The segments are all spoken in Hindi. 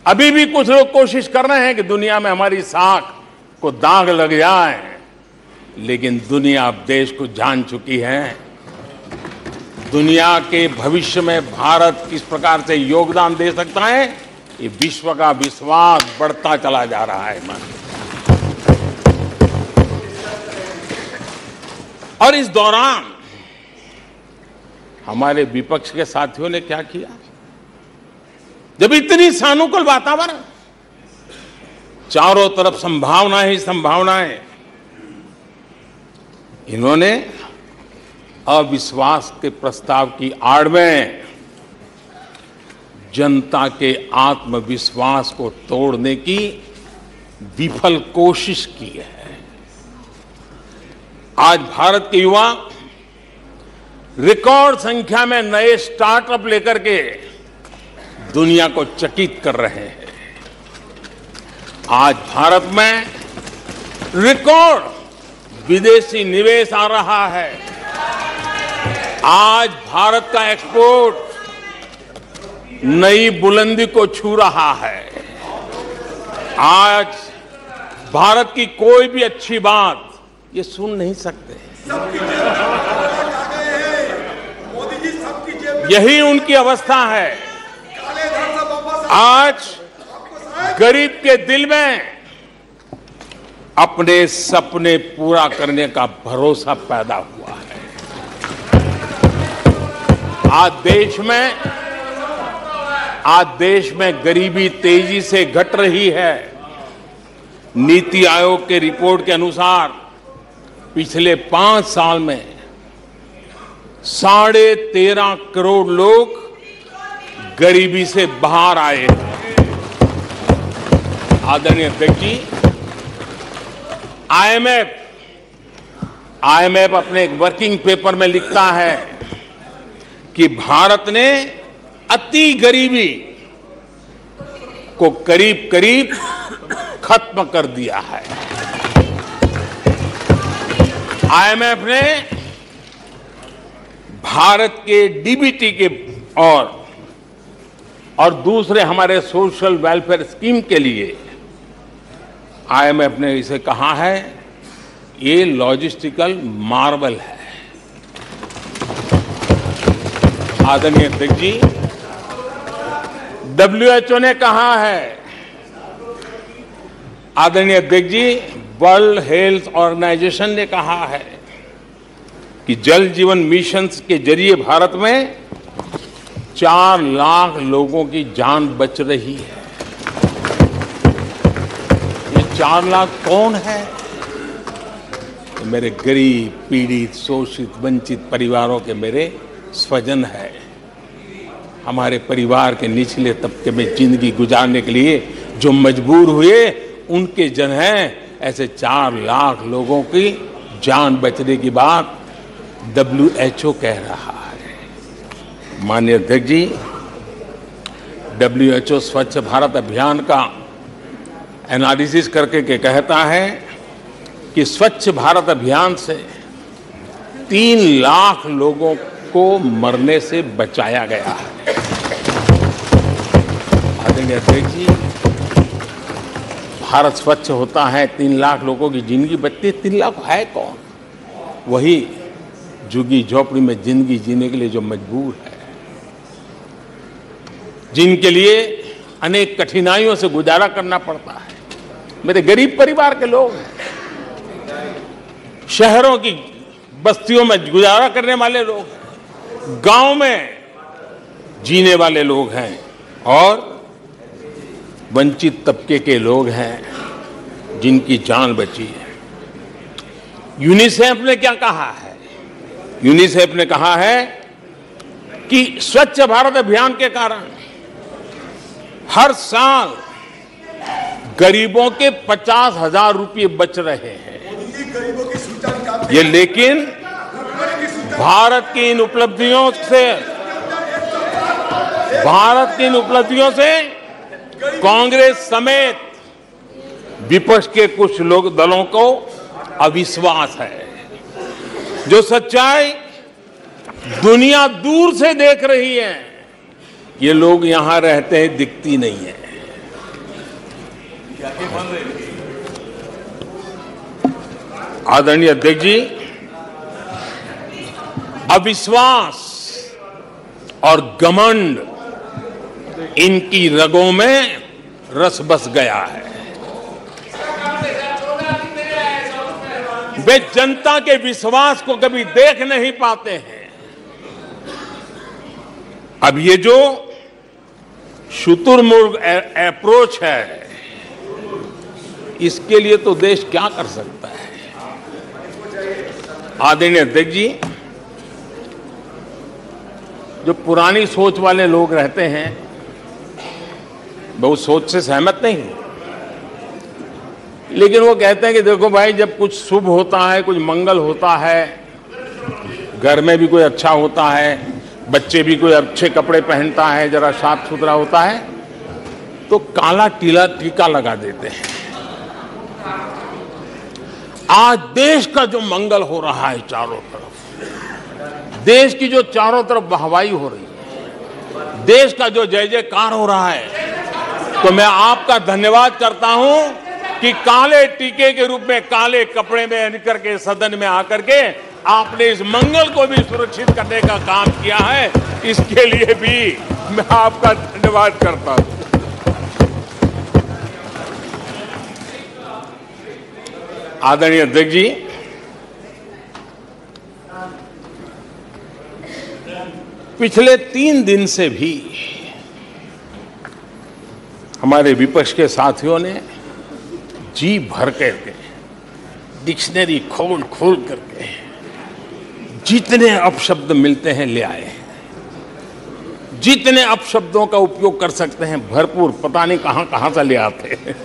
अभी भी कुछ लोग कोशिश कर रहे हैं कि दुनिया में हमारी साख को दाग लग जाए, लेकिन दुनिया अब देश को जान चुकी है। दुनिया के भविष्य में भारत किस प्रकार से योगदान दे सकता है, ये विश्व का विश्वास बढ़ता चला जा रहा है। और इस दौरान हमारे विपक्ष के साथियों ने क्या किया? जब इतनी सानुकूल वातावरण, चारों तरफ संभावनाएं ही संभावनाएं, इन्होंने अविश्वास के प्रस्ताव की आड़ में जनता के आत्मविश्वास को तोड़ने की विफल कोशिश की है। आज भारत के युवा रिकॉर्ड संख्या में नए स्टार्टअप लेकर के दुनिया को चकित कर रहे हैं। आज भारत में रिकॉर्ड विदेशी निवेश आ रहा है। आज भारत का एक्सपोर्ट नई बुलंदी को छू रहा है। आज भारत की कोई भी अच्छी बात ये सुन नहीं सकते। यही उनकी अवस्था है। आज गरीब के दिल में अपने सपने पूरा करने का भरोसा पैदा हुआ है। आज देश में गरीबी तेजी से घट रही है। नीति आयोग के रिपोर्ट के अनुसार पिछले 5 साल में 13.5 करोड़ लोग गरीबी से बाहर आए हैं। आदरणीय अध्यक्ष जी, आईएमएफ अपने एक वर्किंग पेपर में लिखता है कि भारत ने अति गरीबी को करीब करीब खत्म कर दिया है। आईएमएफ ने भारत के डीबीटी के और दूसरे हमारे सोशल वेलफेयर स्कीम के लिए आईएमएफ ने इसे कहा है, ये लॉजिस्टिकल मार्वल है। आदरणीय अध्यक्ष जी, WHO ने कहा है, आदरणीय अध्यक्ष जी, वर्ल्ड हेल्थ ऑर्गेनाइजेशन ने कहा है कि जल जीवन मिशन के जरिए भारत में 4 लाख लोगों की जान बच रही है। ये 4 लाख कौन है? तो मेरे गरीब, पीड़ित, शोषित, वंचित परिवारों के मेरे स्वजन है। हमारे परिवार के निचले तबके में जिंदगी गुजारने के लिए जो मजबूर हुए, उनके जन हैं। ऐसे 4 लाख लोगों की जान बचने की बात WHO कह रहा है। माननीय अध्यक्ष जी, WHO स्वच्छ भारत अभियान का एनालिसिस करके के कहता है कि स्वच्छ भारत अभियान से 3 लाख लोगों को मरने से बचाया गया है। आदरणीय अध्यक्ष जी, भारत स्वच्छ होता है, 3 लाख लोगों की जिंदगी बचती है। 3 लाख है कौन? वही झुग्गी झोपड़ी में जिंदगी जीने के लिए जो मजबूर है, जिनके लिए अनेक कठिनाइयों से गुजारा करना पड़ता है। मेरे गरीब परिवार के लोग हैं, शहरों की बस्तियों में गुजारा करने वाले लोग, गांव में जीने वाले लोग हैं और वंचित तबके के लोग हैं जिनकी जान बची है। यूनिसेफ ने क्या कहा है? यूनिसेफ ने कहा है कि स्वच्छ भारत अभियान के कारण हर साल गरीबों के 50,000 रुपये बच रहे हैं। ये लेकिन भारत की इन उपलब्धियों से कांग्रेस समेत विपक्ष के कुछ लोग दलों को अविश्वास है। जो सच्चाई दुनिया दूर से देख रही है, ये लोग यहां रहते हैं दिखती नहीं है। आदरणीय अध्यक्ष जी, अविश्वास और घमंड इनकी रगों में रस बस गया है। वे जनता के विश्वास को कभी देख नहीं पाते हैं। अब ये जो शुतुरमुर्ग अप्रोच है, इसके लिए तो देश क्या कर सकता है। आदरणीय अध्यक्ष जी, जो पुरानी सोच वाले लोग रहते हैं, मैं उस सोच से सहमत नहीं हूं, लेकिन वो कहते हैं कि देखो भाई, जब कुछ शुभ होता है, कुछ मंगल होता है, घर में भी कोई अच्छा होता है, बच्चे भी कोई अच्छे कपड़े पहनता है, जरा साफ सुथरा होता है, तो काला टीका लगा देते हैं। आज देश का जो मंगल हो रहा है चारों तरफ, देश की जो चारों तरफ वाहवाही हो रही है, देश का जो जय जयकार हो रहा है, तो मैं आपका धन्यवाद करता हूं कि काले टीके के रूप में, काले कपड़े में निकल के सदन में आकर के आपने इस मंगल को भी सुरक्षित करने का काम किया है। इसके लिए भी मैं आपका धन्यवाद करता हूं। आदरणीय अध्यक्ष जी, पिछले 3 दिन से भी हमारे विपक्ष के साथियों ने जी भर करके, डिक्शनरी खोल खोल करके जितने अपशब्द मिलते हैं ले आए, जितने अपशब्दों का उपयोग कर सकते हैं भरपूर, पता नहीं कहां कहां से ले आते हैं।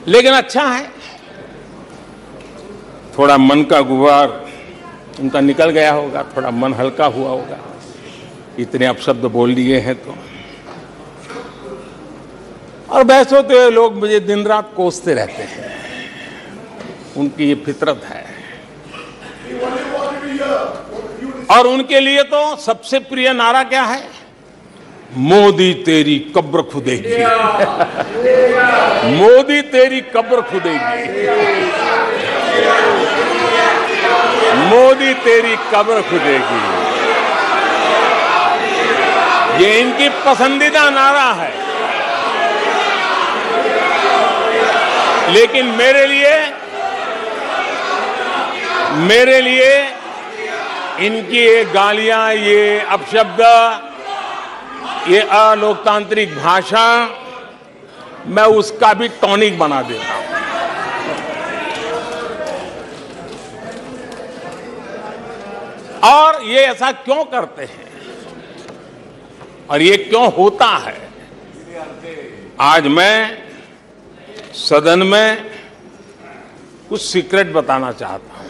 लेकिन अच्छा है, थोड़ा मन का गुबार उनका निकल गया होगा, थोड़ा मन हल्का हुआ होगा, इतने अपशब्द बोल दिए हैं तो। और बहस होते हुए लोग मुझे दिन रात कोसते रहते हैं, उनकी ये फितरत है। और उनके लिए तो सबसे प्रिय नारा क्या है? मोदी तेरी कब्र खुदेगी। मोदी तेरी कब्र खुदेगी, मोदी तेरी कब्र खुदेगी, ये इनकी पसंदीदा नारा है। लेकिन मेरे लिए इनकी ये गालियां, ये अपशब्द, ये अलोकतांत्रिक भाषा, मैं उसका भी टॉनिक बना देता हूं। और ये ऐसा क्यों करते हैं और ये क्यों होता है? आज मैं सदन में कुछ सीक्रेट बताना चाहता हूं।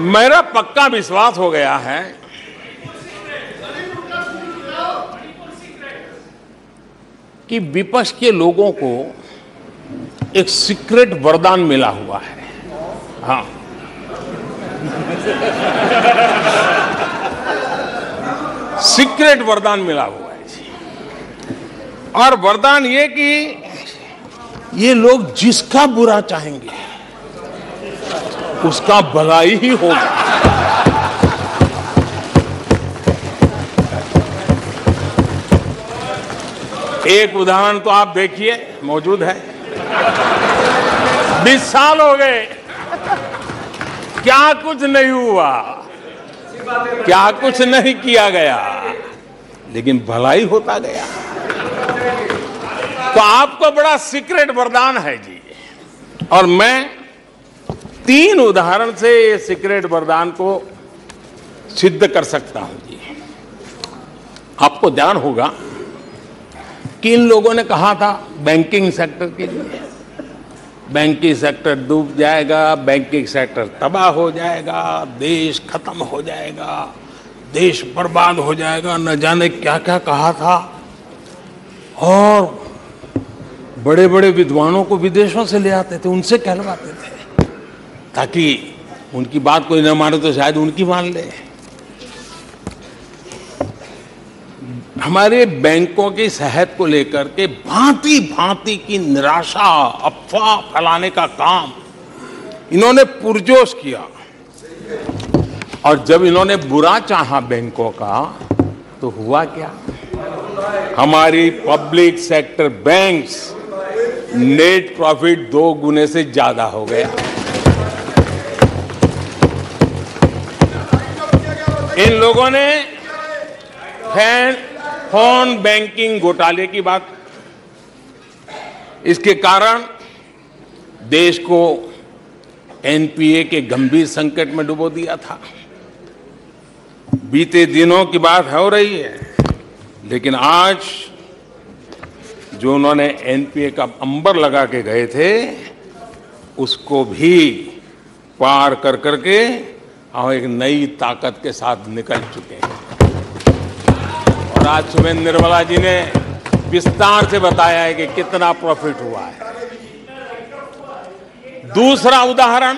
मेरा पक्का विश्वास हो गया है कि विपक्ष के लोगों को एक सीक्रेट वरदान मिला हुआ है। हाँ, सीक्रेट वरदान मिला हुआ है जी। और वरदान ये कि ये लोग जिसका बुरा चाहेंगे उसका भलाई ही होगा। एक उदाहरण तो आप देखिए, मौजूद है। 20 साल हो गए, क्या कुछ नहीं हुआ, क्या कुछ नहीं किया गया, लेकिन भलाई होता गया। तो आपको बड़ा सीक्रेट वरदान है जी। और मैं 3 उदाहरण से ये सीक्रेट वरदान को सिद्ध कर सकता हूं जी। आपको ध्यान होगा कि इन लोगों ने कहा था बैंकिंग सेक्टर के लिए, बैंकिंग सेक्टर डूब जाएगा, बैंकिंग सेक्टर तबाह हो जाएगा, देश खत्म हो जाएगा, देश बर्बाद हो जाएगा, न जाने क्या क्या कहा था। और बड़े बड़े विद्वानों को विदेशों से ले आते थे, उनसे कहलवाते थे ताकि उनकी बात कोई न माने तो शायद उनकी मान ले। हमारे बैंकों की सेहत को लेकर के भांति भांति की निराशा, अफवाह फैलाने का काम इन्होंने पुरजोश किया। और जब इन्होंने बुरा चाहा बैंकों का, तो हुआ क्या? हमारी public sector banks net profit 2 गुने से ज्यादा हो गया। इन लोगों ने फोन बैंकिंग घोटाले की बात, इसके कारण देश को एनपीए के गंभीर संकट में डुबो दिया था। बीते दिनों की बात हो रही है, लेकिन आज जो उन्होंने एनपीए का अंबर लगा के गए थे, उसको भी पार कर करके हम एक नई ताकत के साथ निकल चुके हैं। और आज सुबह निर्मला जी ने विस्तार से बताया है कि कितना प्रॉफिट हुआ है। दूसरा उदाहरण,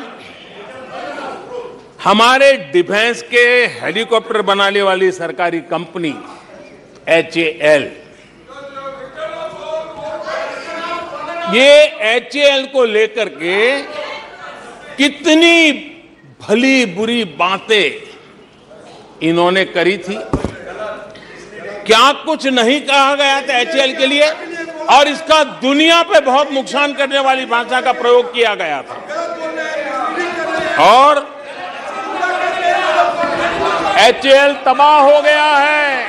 हमारे डिफेंस के हेलीकॉप्टर बनाने वाली सरकारी कंपनी HAL, ये HAL को लेकर के कितनी भली बुरी बातें इन्होंने करी थी। क्या कुछ नहीं कहा गया था HAL के लिए, और इसका दुनिया पे बहुत नुकसान करने वाली भाषा का प्रयोग किया गया था। और HAL तबाह हो गया है,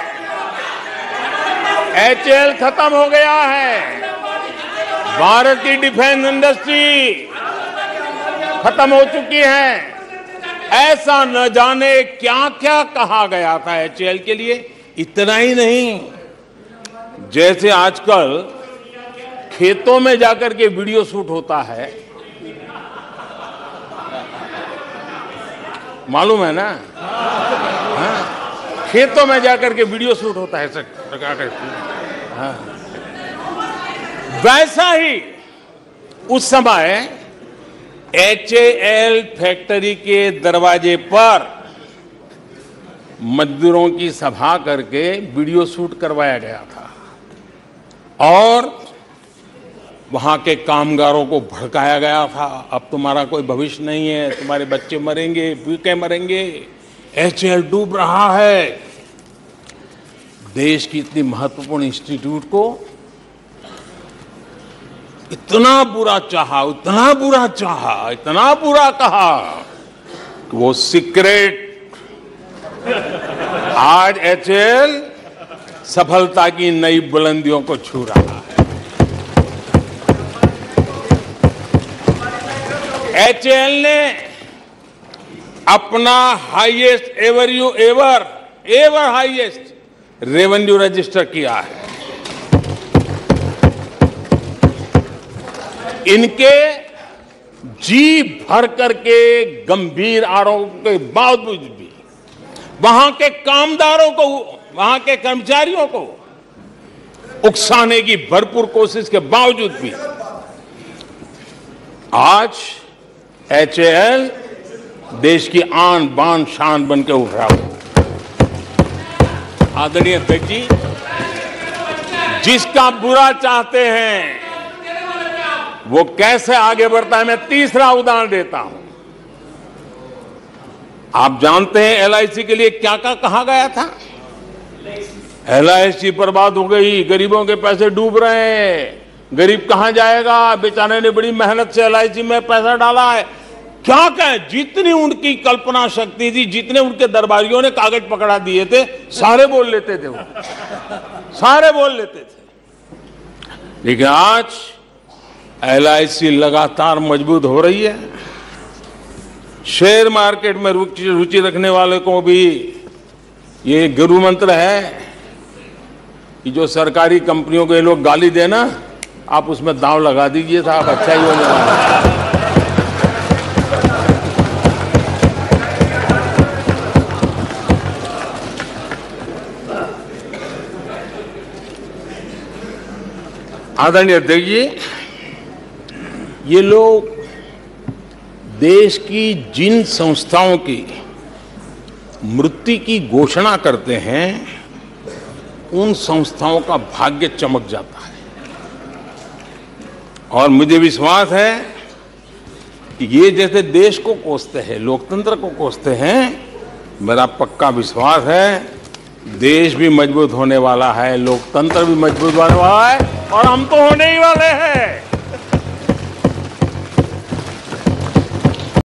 HAL खत्म हो गया है। भारत की डिफेंस इंडस्ट्री खत्म हो चुकी है। ऐसा न जाने क्या क्या कहा गया था HAL के लिए। इतना ही नहीं, जैसे आजकल खेतों में जाकर के वीडियो शूट होता है, मालूम है ना? हाँ, खेतों में जाकर के वीडियो शूट होता है हाँ। वैसा ही उस समय HAL फैक्ट्री के दरवाजे पर मजदूरों की सभा करके वीडियो शूट करवाया गया था और वहां के कामगारों को भड़काया गया था। अब तुम्हारा कोई भविष्य नहीं है, तुम्हारे बच्चे मरेंगे, भूखे मरेंगे, HAL डूब रहा है। देश की इतनी महत्वपूर्ण इंस्टीट्यूट को इतना बुरा चाहा, इतना बुरा चाहा, इतना बुरा कहा कि वो सीक्रेट आज HAL सफलता की नई बुलंदियों को छू रहा है। HAL ने अपना highest ever highest revenue register किया है। इनके जी भर करके गंभीर आरोप के बावजूद भी वहां के कामदारों को, वहां के कर्मचारियों को उकसाने की भरपूर कोशिश के बावजूद भी आज HAL देश की आन बान शान बन के उठ रहा है। आदरणीय अध्यक्ष जी, जिसका बुरा चाहते हैं वो कैसे आगे बढ़ता है, मैं तीसरा उदाहरण देता हूं। आप जानते हैं LIC के लिए क्या क्या कहा गया था? LIC बर्बाद हो गई, गरीबों के पैसे डूब रहे हैं, गरीब कहां जाएगा, बेचारे ने बड़ी मेहनत से LIC में पैसा डाला है। क्या कहें, जितनी उनकी कल्पना शक्ति थी, जितने उनके दरबारियों ने कागज पकड़ा दिए थे, सारे बोल लेते थे, वो सारे बोल लेते थे। लेकिन आज LIC लगातार मजबूत हो रही है। शेयर मार्केट में रुचि रखने वाले को भी ये गुरु मंत्र है कि जो सरकारी कंपनियों को ये लोग गाली देना, आप उसमें दांव लगा दीजिए साहब, अच्छा ही होने वाला है। आदरणीय अध्यक्ष जी, ये लोग देश की जिन संस्थाओं की मृत्यु की घोषणा करते हैं, उन संस्थाओं का भाग्य चमक जाता है। और मुझे विश्वास है कि ये जैसे देश को कोसते हैं, लोकतंत्र को कोसते हैं, मेरा पक्का विश्वास है देश भी मजबूत होने वाला है, लोकतंत्र भी मजबूत होने वाला है और हम तो होने ही वाले हैं।